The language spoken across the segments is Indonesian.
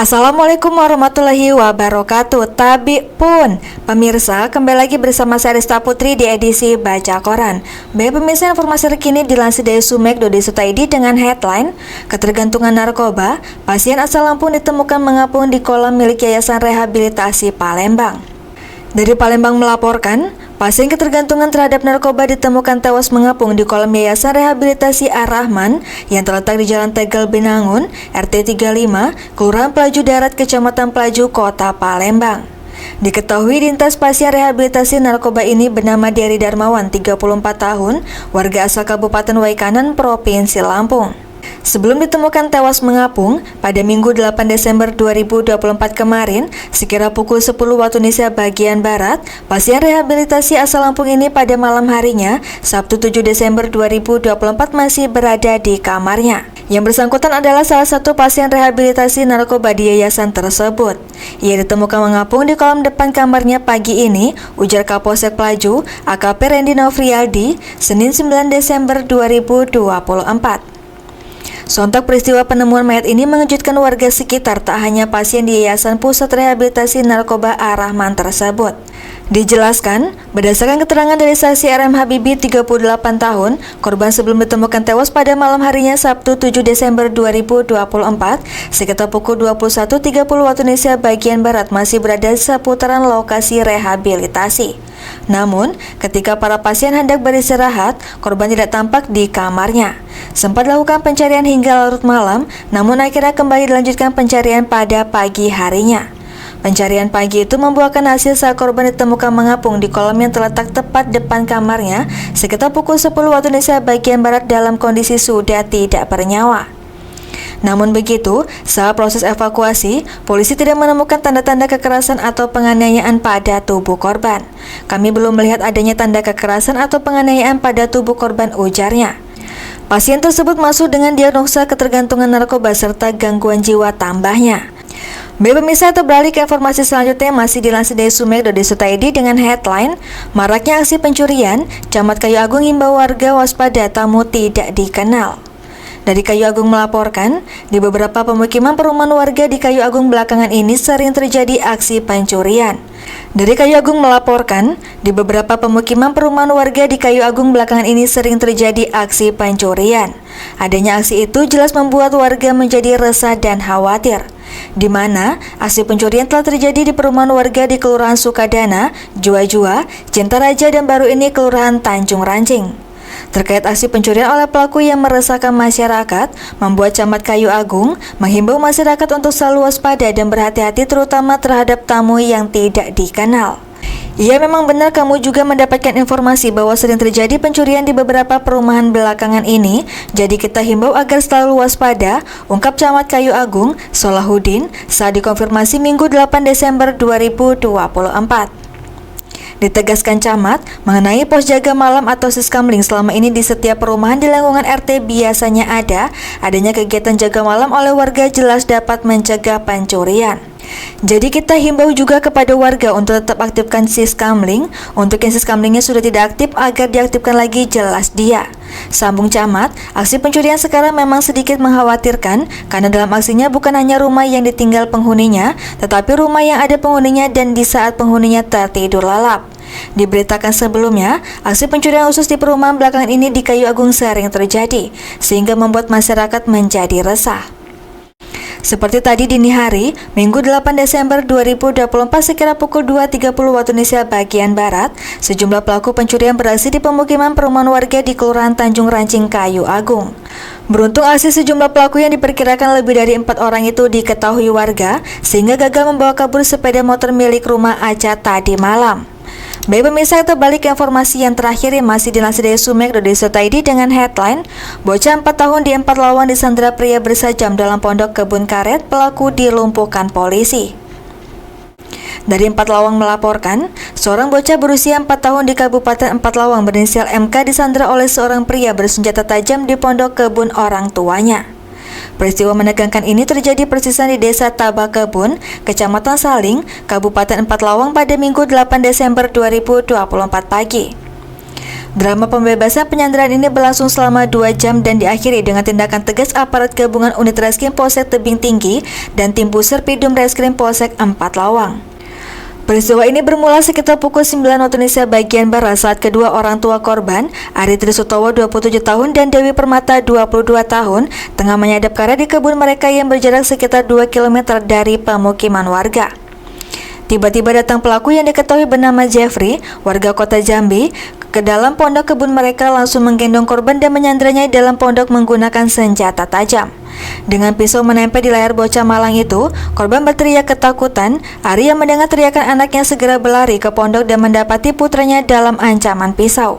Assalamualaikum warahmatullahi wabarakatuh. Tabi pun pemirsa, kembali lagi bersama saya Rista Putri di edisi Baca Koran. Baik pemirsa, informasi terkini dilansir dari sumek.co.id dengan headline Ketergantungan narkoba, pasien asal Lampung ditemukan mengapung di kolam milik Yayasan Rehabilitasi Palembang. Dari Palembang melaporkan, pasien ketergantungan terhadap narkoba ditemukan tewas mengapung di kolam Yayasan Rehabilitasi Ar-Rahman yang terletak di Jalan Tegal Binangun, RT 35, Kelurahan Pelaju Darat, Kecamatan Pelaju, Kota Palembang. Diketahui dintas pasien rehabilitasi narkoba ini bernama Dery Darmawan, 34 tahun, warga asal Kabupaten Waikanan, Provinsi Lampung. Sebelum ditemukan tewas mengapung, pada Minggu 8 Desember 2024 kemarin, sekira pukul 10 waktu Indonesia bagian Barat, pasien rehabilitasi asal Lampung ini pada malam harinya, Sabtu 7 Desember 2024 masih berada di kamarnya. Yang bersangkutan adalah salah satu pasien rehabilitasi narkoba di yayasan tersebut. Ia ditemukan mengapung di kolam depan kamarnya pagi ini, ujar Kapolsek Pelaju, AKP Randy Novrialdi, Senin 9 Desember 2024. Sontak peristiwa penemuan mayat ini mengejutkan warga sekitar, tak hanya pasien di Yayasan Pusat Rehabilitasi Narkoba Ar-Rahman tersebut. Dijelaskan, berdasarkan keterangan dari saksi RM Habibi, 38 tahun, korban sebelum ditemukan tewas pada malam harinya Sabtu 7 Desember 2024, sekitar pukul 21.30 waktu Indonesia bagian Barat masih berada di seputaran lokasi rehabilitasi. Namun, ketika para pasien hendak beristirahat, korban tidak tampak di kamarnya. Sempat dilakukan pencarian hingga larut malam, namun akhirnya kembali dilanjutkan pencarian pada pagi harinya. Pencarian pagi itu membuahkan hasil saat korban ditemukan mengapung di kolam yang terletak tepat depan kamarnya sekitar pukul 10 waktu Indonesia bagian Barat dalam kondisi sudah tidak bernyawa. Namun begitu, saat proses evakuasi, polisi tidak menemukan tanda-tanda kekerasan atau penganiayaan pada tubuh korban. Kami belum melihat adanya tanda kekerasan atau penganiayaan pada tubuh korban, ujarnya. Pasien tersebut masuk dengan diagnosa ketergantungan narkoba serta gangguan jiwa, tambahnya. Baik pemirsa, beralih ke informasi selanjutnya masih dilansir dari sumek.co.id dengan headline Maraknya aksi pencurian, Camat Kayu Agung imbau warga waspada tamu tidak dikenal. Dari Kayu Agung melaporkan, di beberapa pemukiman perumahan warga di Kayu Agung belakangan ini sering terjadi aksi pencurian. Dari Kayu Agung melaporkan, di beberapa pemukiman perumahan warga di Kayu Agung belakangan ini sering terjadi aksi pencurian. Adanya aksi itu jelas membuat warga menjadi resah dan khawatir, di mana aksi pencurian telah terjadi di perumahan warga di Kelurahan Sukadana, Jua-Jua, Cinta Raja, dan baru ini Kelurahan Tanjung Rancing. Terkait aksi pencurian oleh pelaku yang meresahkan masyarakat, membuat Camat Kayu Agung menghimbau masyarakat untuk selalu waspada dan berhati-hati terutama terhadap tamu yang tidak dikenal. Ya, memang benar kamu juga mendapatkan informasi bahwa sering terjadi pencurian di beberapa perumahan belakangan ini, jadi kita himbau agar selalu waspada, ungkap Camat Kayu Agung, Solahuddin, saat dikonfirmasi Minggu 8 Desember 2024. Ditegaskan Camat, mengenai pos jaga malam atau siskamling selama ini di setiap perumahan di lingkungan RT biasanya adanya kegiatan jaga malam oleh warga jelas dapat mencegah pencurian. Jadi kita himbau juga kepada warga untuk tetap aktifkan siskamling. Untuk yang siskamlingnya sudah tidak aktif agar diaktifkan lagi, jelas dia. Sambung Camat, aksi pencurian sekarang memang sedikit mengkhawatirkan karena dalam aksinya bukan hanya rumah yang ditinggal penghuninya, tetapi rumah yang ada penghuninya dan di saat penghuninya tertidur lalap. Diberitakan sebelumnya, aksi pencurian khusus di perumahan belakangan ini di Kayu Agung sering terjadi, sehingga membuat masyarakat menjadi resah. Seperti tadi dini hari, Minggu 8 Desember 2024 sekira pukul 2.30 waktu Indonesia bagian Barat, sejumlah pelaku pencurian beraksi di pemukiman perumahan warga di Kelurahan Tanjung Rancing, Kayu Agung. Beruntung aksi sejumlah pelaku yang diperkirakan lebih dari 4 orang itu diketahui warga, sehingga gagal membawa kabur sepeda motor milik rumah Aca tadi malam. Baik pemirsa, kita balik ke informasi yang terakhir yang masih dilansir dari sumek.co.id dengan headline Bocah 4 tahun di 4 lawang disandra pria bersajam dalam pondok kebun karet, pelaku dilumpuhkan polisi. Dari 4 lawang melaporkan, seorang bocah berusia 4 tahun di Kabupaten 4 Lawang berinisial MK disandra oleh seorang pria bersenjata tajam di pondok kebun orang tuanya. Peristiwa menegangkan ini terjadi persisan di Desa Tabakebun, Kecamatan Saling, Kabupaten 4 Lawang pada Minggu 8 Desember 2024 pagi. Drama pembebasan penyanderaan ini berlangsung selama 2 jam dan diakhiri dengan tindakan tegas aparat gabungan unit Reskrim Polsek Tebing Tinggi dan tim Puser Pidum Reskrim Polsek 4 Lawang. Peristiwa ini bermula sekitar pukul 9 waktu Indonesia bagian Barat saat kedua orang tua korban, Ari Trisutowo 27 tahun dan Dewi Permata 22 tahun, tengah menyadap karet di kebun mereka yang berjarak sekitar 2 km dari pemukiman warga. Tiba-tiba datang pelaku yang diketahui bernama Jeffrey, warga kota Jambi, ke dalam pondok kebun mereka langsung menggendong korban dan menyanderanya dalam pondok menggunakan senjata tajam. Dengan pisau menempel di leher bocah malang itu, korban berteriak ketakutan. Ari yang mendengar teriakan anaknya segera berlari ke pondok dan mendapati putranya dalam ancaman pisau.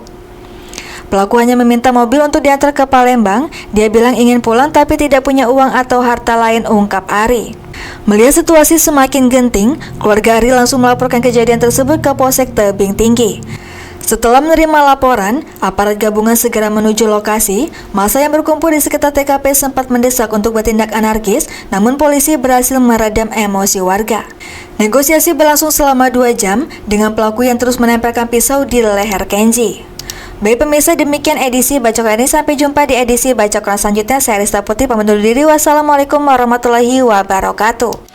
Pelaku hanya meminta mobil untuk diantar ke Palembang. Dia bilang ingin pulang tapi tidak punya uang atau harta lain, ungkap Ari. Melihat situasi semakin genting, keluarga Ari langsung melaporkan kejadian tersebut ke Polsek Tebing Tinggi. Setelah menerima laporan, aparat gabungan segera menuju lokasi. Massa yang berkumpul di sekitar TKP sempat mendesak untuk bertindak anarkis, namun polisi berhasil meredam emosi warga. Negosiasi berlangsung selama 2 jam dengan pelaku yang terus menempelkan pisau di leher Kenji. Baik pemirsa, demikian edisi Bacokan ini. Sampai jumpa di edisi Bacokan selanjutnya. Saya Rista Putri pamit undur diri. Wassalamualaikum warahmatullahi wabarakatuh.